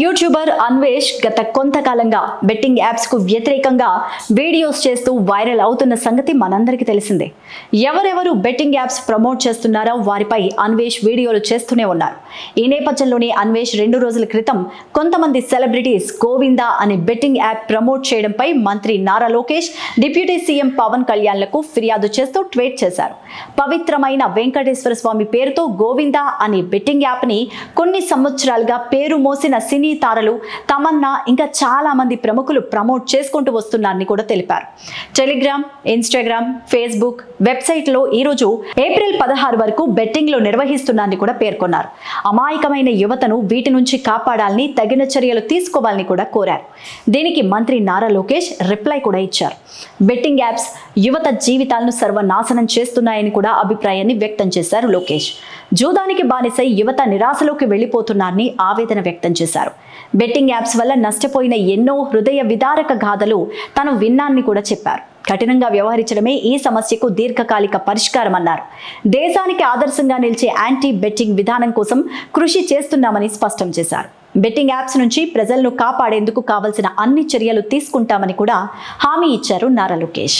YouTuber Anvesh గత కొంతకాలంగా betting apps కు వ్యతిరేకంగా వీడియోస్ చేస్తూ వైరల్ అవుతున్న సంగతి మనందరికీ తెలిసిందే. ఎవరెవరు బెట్టింగ్ యాప్స్ ప్రమోట్ చేస్తున్నారో వారిపై అన్వేష్ వీడియోలు చేస్తూనే ఉన్నారు. ఈ నేపథ్యంలోనే అన్వేష్ 2 రోజుల క్రితం కొంతమంది సెలబ్రిటీస్ గోవిందా అనే బెట్టింగ్ యాప్ ప్రమోట్ చేయడంపై మంత్రి నారా లోకేష్, డిప్యూటీ సీఎం పవన్ కళ్యాణ్లకు ఫిర్యాదు చేస్తూ ట్వీట్ చేశారు. పవిత్రమైన వెంకటేశ్వర స్వామి పేరుతో గోవిందా అనే బెట్టింగ్ యాప్ ని కొన్ని సంవత్సరాలుగా పేరు మోసిన సినీ తారలు తమన్నా ఇంకా చాలా మంది ప్రముఖులు ప్రమోట్ చేసుకుంటూ వస్తున్నారని కూడా తెలిపారు. టెలిగ్రామ్, ఇన్స్టాగ్రామ్, ఫేస్బుక్ వెబ్సైట్ లో ఈ రోజు ఏప్రిల్ 16 వరకు బెట్టింగ్ లో నిర్వహిస్తున్నారని కూడా పేర్కొన్నారు. అమాయకమైన యువతను వీటి నుంచి కాపాడాలని, తగిన చర్యలు తీసుకోవాలని కూడా కోరారు. దీనికి మంత్రి నారా లోకేష్ రిప్లై కూడా ఇచ్చారు. బెట్టింగ్ యాప్స్ యువత జీవితాలను సర్వనాశనం చేస్తున్నాయని కూడా అభిప్రాయాన్ని వ్యక్తం చేశారు లోకేష్. జూదానికి బానిసై యువత నిరాశలోకి వెళ్లిపోతున్నారని ఆవేదన వ్యక్తం చేశారు. బెట్టింగ్ యాప్స్ వల్ల నష్టపోయిన ఎన్నో హృదయ విదారక గాథలు తను విన్నాన్ని కూడా చెప్పారు. కఠినంగా వ్యవహరించడమే ఈ సమస్యకు దీర్ఘకాలిక పరిష్కారం అన్నారు. దేశానికి ఆదర్శంగా నిలిచే యాంటీ బెట్టింగ్ విధానం కోసం కృషి చేస్తున్నామని స్పష్టం చేశారు. బెట్టింగ్ యాప్స్ నుంచి ప్రజలను కాపాడేందుకు కావలసిన అన్ని చర్యలు తీసుకుంటామని కూడా హామీ ఇచ్చారు నారా లోకేష్.